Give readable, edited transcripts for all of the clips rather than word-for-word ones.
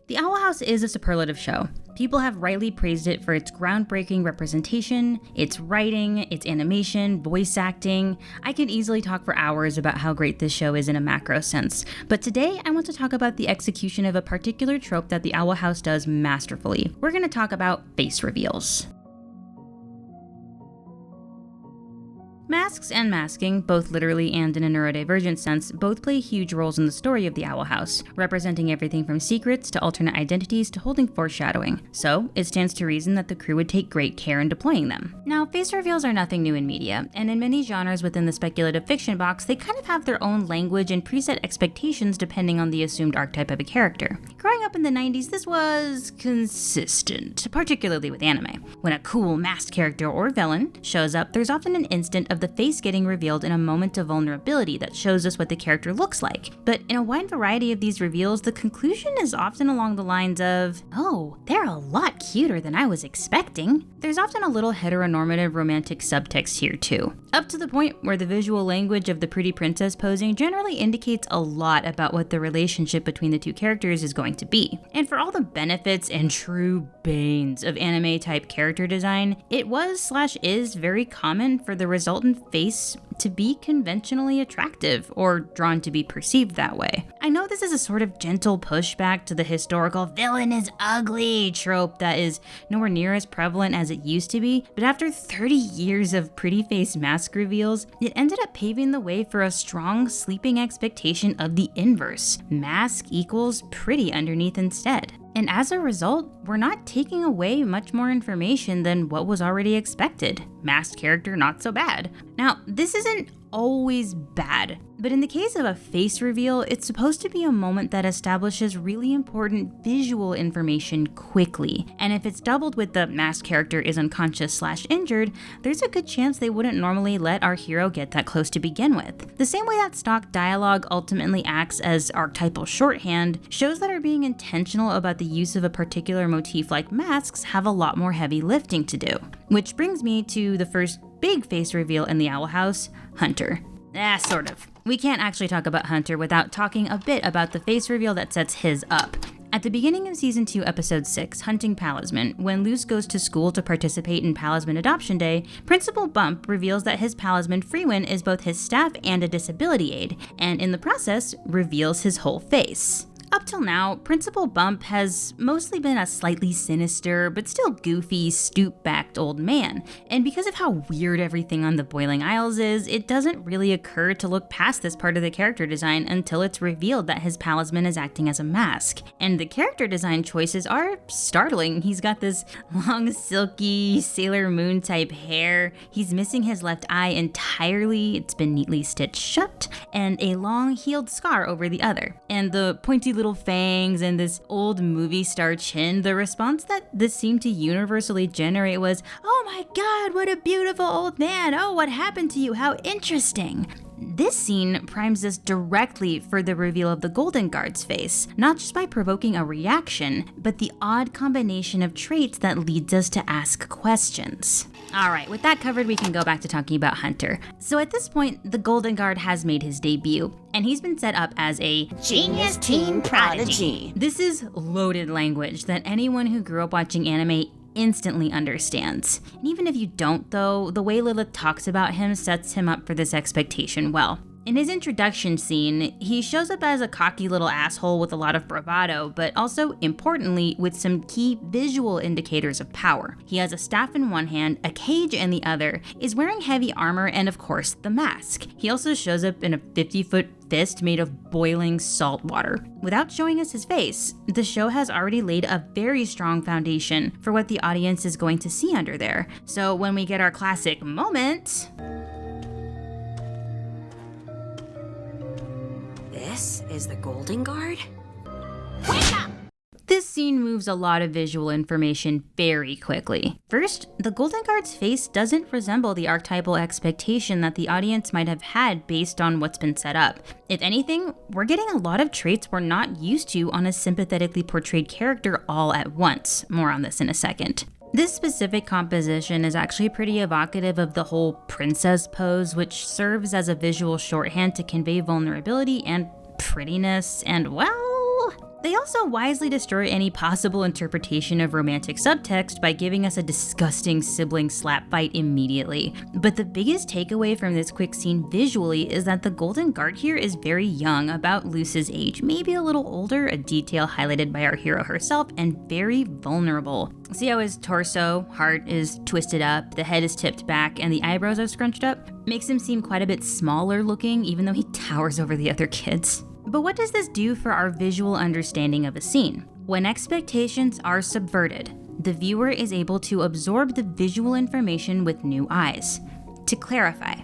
The Owl House is a superlative show. People have rightly praised it for its groundbreaking representation, its writing, its animation, voice acting. I could easily talk for hours about how great this show is in a macro sense, but today I want to talk about the execution of a particular trope that the Owl House does masterfully. We're going to talk about face reveals. Masks and masking, both literally and in a neurodivergent sense, both play huge roles in the story of the Owl House, representing everything from secrets to alternate identities to holding foreshadowing. So, it stands to reason that the crew would take great care in deploying them. Now, face reveals are nothing new in media, and in many genres within the speculative fiction box, they kind of have their own language and preset expectations depending on the assumed archetype of a character. Growing up in the 90s, this was consistent, particularly with anime. When a cool masked character or villain shows up, there's often an instant of the face getting revealed in a moment of vulnerability that shows us what the character looks like. But in a wide variety of these reveals, the conclusion is often along the lines of, oh, they're a lot cuter than I was expecting. There's often a little heteronormative romantic subtext here too, up to the point where the visual language of the pretty princess posing generally indicates a lot about what the relationship between the two characters is going to be. And for all the benefits and true banes of anime type character design, it was/is very common for the resultant face to be conventionally attractive or drawn to be perceived that way. I know this is a sort of gentle pushback to the historical villain is ugly trope that is nowhere near as prevalent as it used to be, but after 30 years of pretty face mask reveals, it ended up paving the way for a strong sleeping expectation of the inverse. Mask equals pretty underneath instead. And as a result, we're not taking away much more information than what was already expected. Masked character not so bad. Now, this isn't always bad, but in the case of a face reveal, it's supposed to be a moment that establishes really important visual information quickly. And if it's doubled with the masked character is unconscious/injured, there's a good chance they wouldn't normally let our hero get that close to begin with. The same way that stock dialogue ultimately acts as archetypal shorthand, shows that are being intentional about the use of a particular motif like masks have a lot more heavy lifting to do. Which brings me to the first big face reveal in the Owl House, Hunter. Sort of. We can't actually talk about Hunter without talking a bit about the face reveal that sets his up. At the beginning of Season 2, Episode 6, Hunting Palisman, when Luce goes to school to participate in Palisman Adoption Day, Principal Bump reveals that his Palisman Freewin is both his staff and a disability aid, and in the process, reveals his whole face. Up till now, Principal Bump has mostly been a slightly sinister, but still goofy, stoop-backed old man. And because of how weird everything on the Boiling Isles is, it doesn't really occur to look past this part of the character design until it's revealed that his palisman is acting as a mask. And the character design choices are startling. He's got this long, silky, Sailor Moon type hair. He's missing his left eye entirely. It's been neatly stitched shut, and a long, healed scar over the other. And the pointy little fangs and this old movie star chin, the response that this seemed to universally generate was, "Oh my god, what a beautiful old man! Oh, what happened to you? How interesting!" This scene primes us directly for the reveal of the Golden Guard's face, not just by provoking a reaction, but the odd combination of traits that leads us to ask questions. Alright, with that covered, we can go back to talking about Hunter. So at this point, the Golden Guard has made his debut, and he's been set up as a genius teen prodigy. This is loaded language that anyone who grew up watching anime instantly understands. And even if you don't though, the way Lilith talks about him sets him up for this expectation well. In his introduction scene, he shows up as a cocky little asshole with a lot of bravado, but also, importantly, with some key visual indicators of power. He has a staff in one hand, a cage in the other, is wearing heavy armor, and of course, the mask. He also shows up in a 50-foot fist made of boiling salt water. Without showing us his face, the show has already laid a very strong foundation for what the audience is going to see under there. So when we get our classic moment... This is the Golden Guard? Wake up! This scene moves a lot of visual information very quickly. First, the Golden Guard's face doesn't resemble the archetypal expectation that the audience might have had based on what's been set up. If anything, we're getting a lot of traits we're not used to on a sympathetically portrayed character all at once. More on this in a second. This specific composition is actually pretty evocative of the whole princess pose, which serves as a visual shorthand to convey vulnerability and prettiness and, well, They also wisely destroy any possible interpretation of romantic subtext by giving us a disgusting sibling slap fight immediately. But the biggest takeaway from this quick scene visually is that the Golden Guard here is very young, about Luce's age, maybe a little older, a detail highlighted by our hero herself, and very vulnerable. See how his torso, heart is twisted up, the head is tipped back, and the eyebrows are scrunched up? Makes him seem quite a bit smaller looking, even though he towers over the other kids. But what does this do for our visual understanding of a scene? When expectations are subverted, the viewer is able to absorb the visual information with new eyes. To clarify,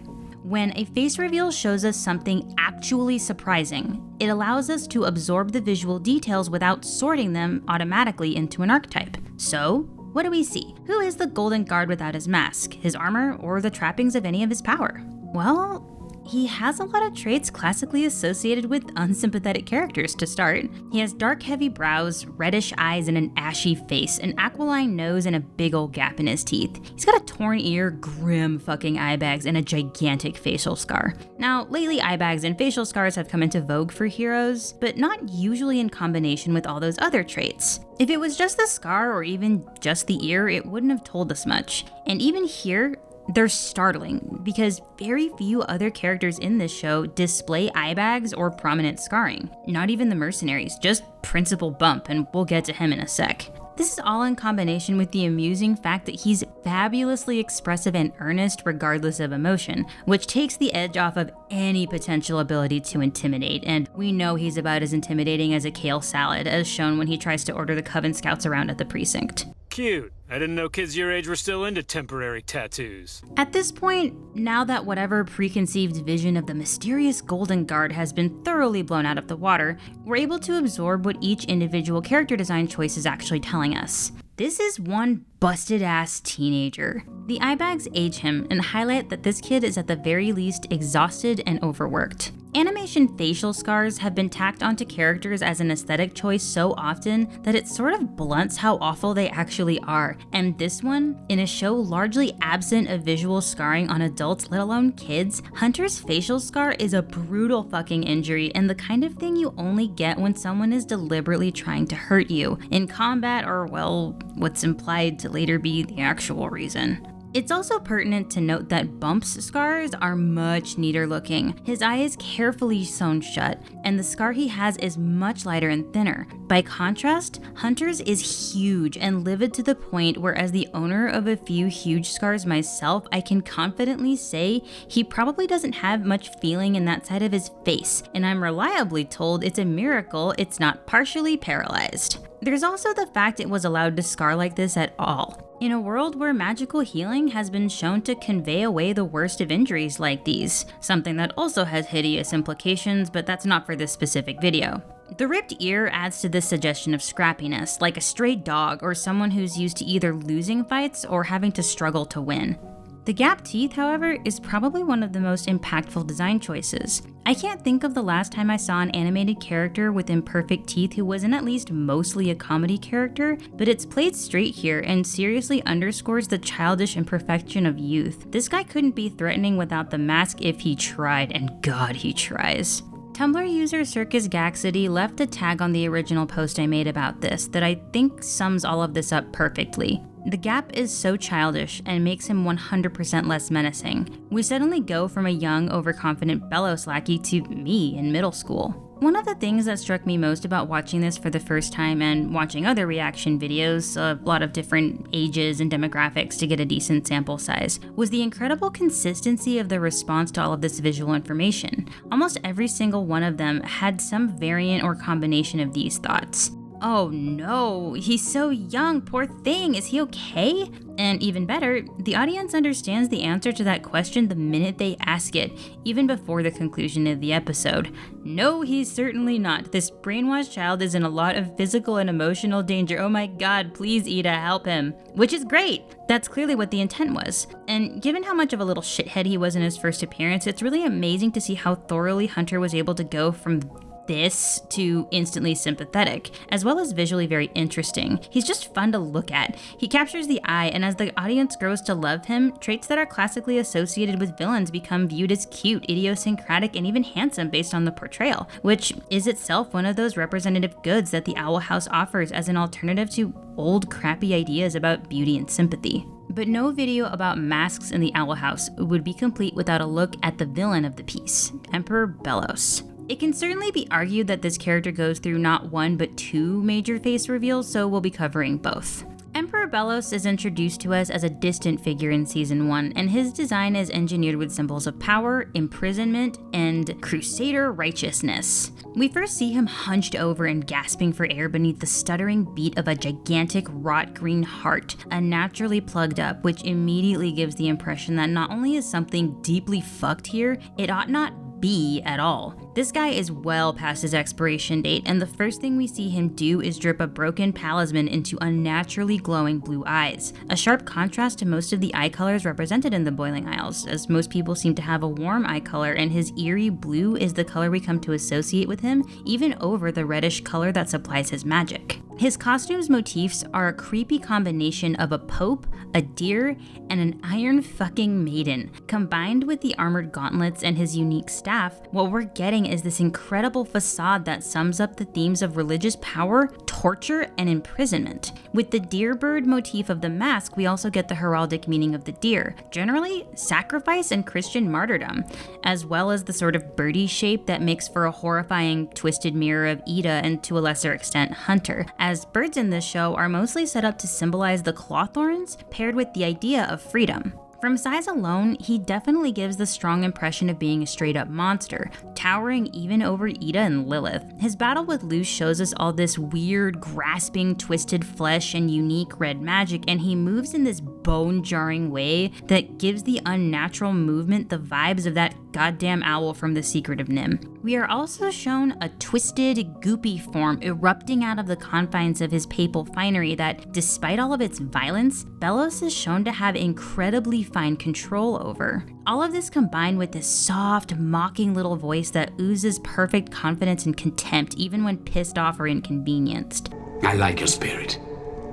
when a face reveal shows us something actually surprising, it allows us to absorb the visual details without sorting them automatically into an archetype. So, what do we see? Who is the Golden Guard without his mask, his armor, or the trappings of any of his power? Well, he has a lot of traits classically associated with unsympathetic characters to start. He has dark, heavy brows, reddish eyes, and an ashy face, an aquiline nose, and a big old gap in his teeth. He's got a torn ear, grim fucking eye bags, and a gigantic facial scar. Now, lately eye bags and facial scars have come into vogue for heroes, but not usually in combination with all those other traits. If it was just the scar or even just the ear, it wouldn't have told us much. And even here, they're startling because very few other characters in this show display eye bags or prominent scarring. Not even the mercenaries, just Principal Bump, and we'll get to him in a sec. This is all in combination with the amusing fact that he's fabulously expressive and earnest regardless of emotion, which takes the edge off of any potential ability to intimidate, and we know he's about as intimidating as a kale salad, as shown when he tries to order the Coven Scouts around at the precinct. Cute. I didn't know kids your age were still into temporary tattoos. At this point, now that whatever preconceived vision of the mysterious Golden Guard has been thoroughly blown out of the water, we're able to absorb what each individual character design choice is actually telling us. This is one busted-ass teenager. The eye bags age him and highlight that this kid is at the very least exhausted and overworked. Animation facial scars have been tacked onto characters as an aesthetic choice so often that it sort of blunts how awful they actually are, and this one, in a show largely absent of visual scarring on adults, let alone kids, Hunter's facial scar is a brutal fucking injury and the kind of thing you only get when someone is deliberately trying to hurt you, in combat or, well, what's implied to later be the actual reason. It's also pertinent to note that Bump's scars are much neater looking. His eye is carefully sewn shut, and the scar he has is much lighter and thinner. By contrast, Hunter's is huge and livid to the point where, as the owner of a few huge scars myself, I can confidently say he probably doesn't have much feeling in that side of his face, and I'm reliably told it's a miracle it's not partially paralyzed. There's also the fact it was allowed to scar like this at all. In a world where magical healing has been shown to convey away the worst of injuries like these, something that also has hideous implications, but that's not for this specific video. The ripped ear adds to this suggestion of scrappiness, like a stray dog or someone who's used to either losing fights or having to struggle to win. The gap teeth, however, is probably one of the most impactful design choices. I can't think of the last time I saw an animated character with imperfect teeth who wasn't at least mostly a comedy character, but it's played straight here and seriously underscores the childish imperfection of youth. This guy couldn't be threatening without the mask if he tried, and God, he tries. Tumblr user Circus Gaxity left a tag on the original post I made about this that I think sums all of this up perfectly. The gap is so childish and makes him 100% less menacing. We suddenly go from a young, overconfident Belos lackey to me in middle school. One of the things that struck me most about watching this for the first time and watching other reaction videos, a lot of different ages and demographics to get a decent sample size, was the incredible consistency of the response to all of this visual information. Almost every single one of them had some variant or combination of these thoughts. Oh no, he's so young, poor thing, is he okay? And even better, the audience understands the answer to that question the minute they ask it, even before the conclusion of the episode. No, he's certainly not. This brainwashed child is in a lot of physical and emotional danger. Oh my God, please Ida, help him. Which is great. That's clearly what the intent was. And given how much of a little shithead he was in his first appearance, it's really amazing to see how thoroughly Hunter was able to go from this to instantly sympathetic, as well as visually very interesting. He's just fun to look at. He captures the eye, and as the audience grows to love him, traits that are classically associated with villains become viewed as cute, idiosyncratic, and even handsome based on the portrayal, which is itself one of those representative goods that the Owl House offers as an alternative to old crappy ideas about beauty and sympathy. But no video about masks in the Owl House would be complete without a look at the villain of the piece, Emperor Belos. It can certainly be argued that this character goes through not one but two major face reveals, so we'll be covering both. Emperor Belos is introduced to us as a distant figure in Season 1, and his design is engineered with symbols of power, imprisonment, and crusader righteousness. We first see him hunched over and gasping for air beneath the stuttering beat of a gigantic wrought green heart, unnaturally plugged up, which immediately gives the impression that not only is something deeply fucked here, it ought not be at all. This guy is well past his expiration date, and the first thing we see him do is drip a broken palisman into unnaturally glowing blue eyes, a sharp contrast to most of the eye colors represented in the Boiling Isles, as most people seem to have a warm eye color, and his eerie blue is the color we come to associate with him, even over the reddish color that supplies his magic. His costume's motifs are a creepy combination of a pope, a deer, and an iron fucking maiden. Combined with the armored gauntlets and his unique staff, what we're getting is this incredible facade that sums up the themes of religious power, torture, and imprisonment. With the deer bird motif of the mask, we also get the heraldic meaning of the deer, generally sacrifice and Christian martyrdom, as well as the sort of birdie shape that makes for a horrifying twisted mirror of Ida and to a lesser extent Hunter, as birds in this show are mostly set up to symbolize the clawthorns paired with the idea of freedom. From size alone, he definitely gives the strong impression of being a straight-up monster, towering even over Ida and Lilith. His battle with Luce shows us all this weird, grasping, twisted flesh and unique red magic, and he moves in this bone-jarring way that gives the unnatural movement the vibes of that goddamn owl from The Secret of Nim. We are also shown a twisted, goopy form erupting out of the confines of his papal finery that, despite all of its violence, Belos is shown to have incredibly fine control over. All of this combined with this soft, mocking little voice that oozes perfect confidence and contempt even when pissed off or inconvenienced. I like your spirit,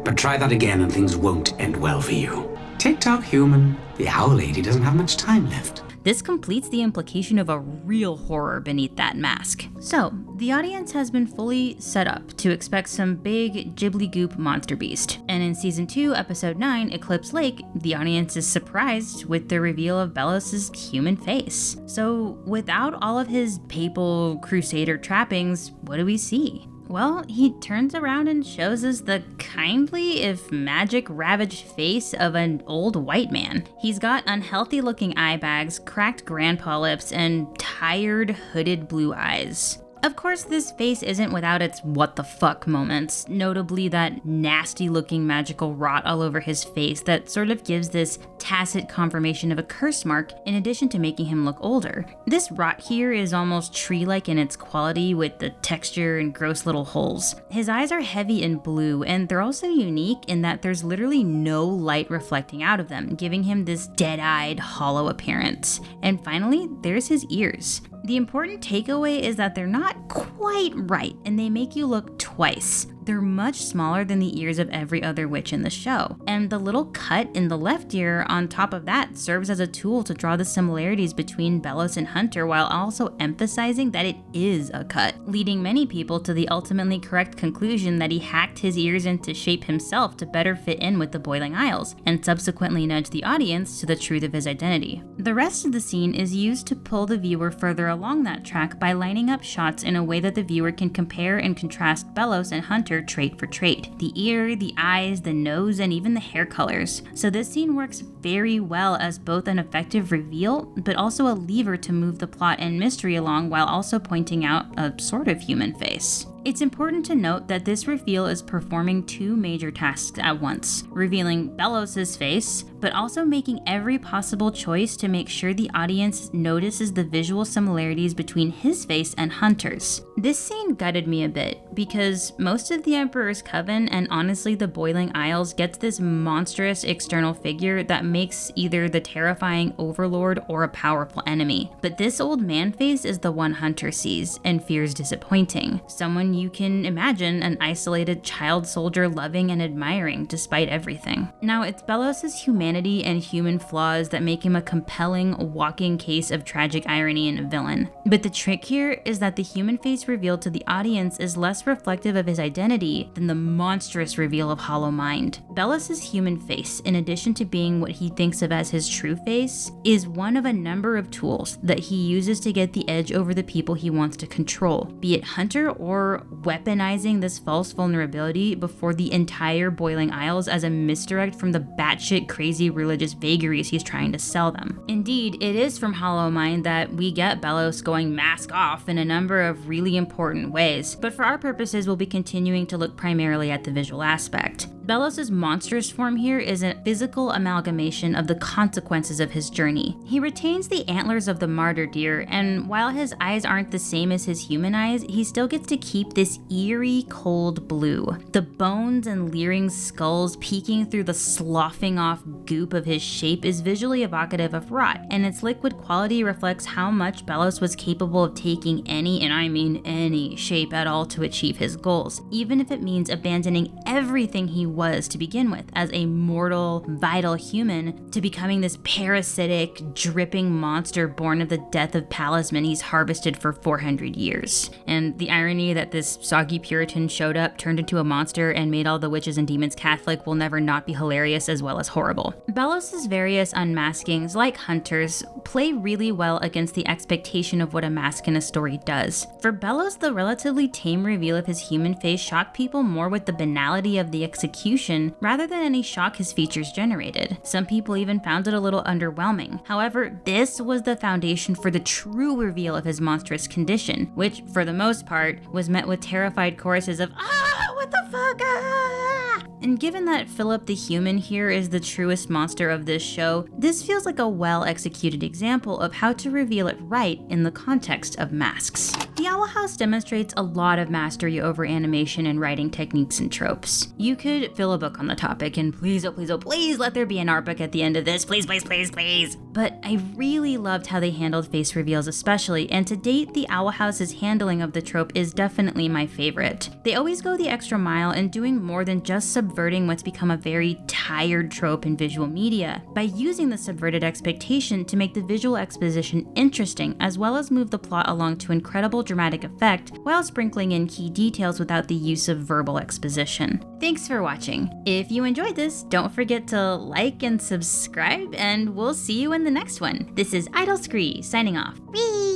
but try that again and things won't end well for you. Tick-tock, human. The owl lady doesn't have much time left. This completes the implication of a real horror beneath that mask. So, the audience has been fully set up to expect some big Ghibli goop monster beast. And in Season 2, Episode 9, Eclipse Lake, the audience is surprised with the reveal of Belos' human face. So, without all of his papal crusader trappings, what do we see? Well, he turns around and shows us the kindly, if magic-ravaged face of an old white man. He's got unhealthy-looking eye bags, cracked grandpa lips, and tired, hooded blue eyes. Of course, this face isn't without its what the fuck moments, notably that nasty looking magical rot all over his face that sort of gives this tacit confirmation of a curse mark in addition to making him look older. This rot here is almost tree-like in its quality with the texture and gross little holes. His eyes are heavy and blue, and they're also unique in that there's literally no light reflecting out of them, giving him this dead-eyed, hollow appearance. And finally, there's his ears. The important takeaway is that they're not quite right, and they make you look twice. They're much smaller than the ears of every other witch in the show, and the little cut in the left ear on top of that serves as a tool to draw the similarities between Belos and Hunter while also emphasizing that it is a cut, leading many people to the ultimately correct conclusion that he hacked his ears into shape himself to better fit in with the Boiling Isles, and subsequently nudge the audience to the truth of his identity. The rest of the scene is used to pull the viewer further along that track by lining up shots in a way that the viewer can compare and contrast Belos and Hunter trait for trait. The ear, the eyes, the nose, and even the hair colors. So this scene works very well as both an effective reveal, but also a lever to move the plot and mystery along while also pointing out a sort of human face. It's important to note that this reveal is performing two major tasks at once, revealing Belos' face, but also making every possible choice to make sure the audience notices the visual similarities between his face and Hunter's. This scene gutted me a bit, because most of the Emperor's Coven and honestly the Boiling Isles gets this monstrous external figure that makes either the terrifying overlord or a powerful enemy. But this old man face is the one Hunter sees and fears disappointing. Someone you can imagine an isolated child soldier loving and admiring despite everything. Now, it's Belos' humanity and human flaws that make him a compelling, walking case of tragic irony and a villain. But the trick here is that the human face revealed to the audience is less reflective of his identity than the monstrous reveal of Hollow Mind. Belos' human face, in addition to being what he thinks of as his true face, is one of a number of tools that he uses to get the edge over the people he wants to control, be it Hunter or weaponizing this false vulnerability before the entire Boiling Isles as a misdirect from the batshit crazy religious vagaries he's trying to sell them. Indeed, it is from Hollow Mind that we get Belos going mask off in a number of really important ways, but for our purposes we'll be continuing to look primarily at the visual aspect. Belos' monstrous form here is a physical amalgamation of the consequences of his journey. He retains the antlers of the martyr deer, and while his eyes aren't the same as his human eyes, he still gets to keep this eerie, cold blue. The bones and leering skulls peeking through the sloughing off goop of his shape is visually evocative of rot, and its liquid quality reflects how much Belos was capable of taking any, and I mean any, shape at all to achieve his goals, even if it means abandoning everything he was to begin with as a mortal, vital human to becoming this parasitic, dripping monster born of the death of Palisman he's harvested for 400 years. And the irony that this soggy Puritan showed up, turned into a monster, and made all the witches and demons Catholic will never not be hilarious as well as horrible. Belos' various unmaskings, like Hunter's, play really well against the expectation of what a mask in a story does. For Belos, the relatively tame reveal of his human face shocked people more with the banality of the execution rather than any shock his features generated. Some people even found it a little underwhelming. However, this was the foundation for the true reveal of his monstrous condition, which, for the most part, was met with terrified choruses of "Ah, what the fuck, ah!" And given that Philip the Human here is the truest monster of this show, this feels like a well-executed example of how to reveal it right in the context of masks. The Owl House demonstrates a lot of mastery over animation and writing techniques and tropes. You could fill a book on the topic, and please, oh please, oh please let there be an art book at the end of this, please, please, please, please. But I really loved how they handled face reveals especially, and to date, the Owl House's handling of the trope is definitely my favorite. They always go the extra mile in doing more than just subverting what's become a very tired trope in visual media, by using the subverted expectation to make the visual exposition interesting, as well as move the plot along to incredible dramatic effect, while sprinkling in key details without the use of verbal exposition. Thanks for watching. If you enjoyed this, don't forget to like and subscribe, and we'll see you in the next one. This is idlescree signing off. Whee!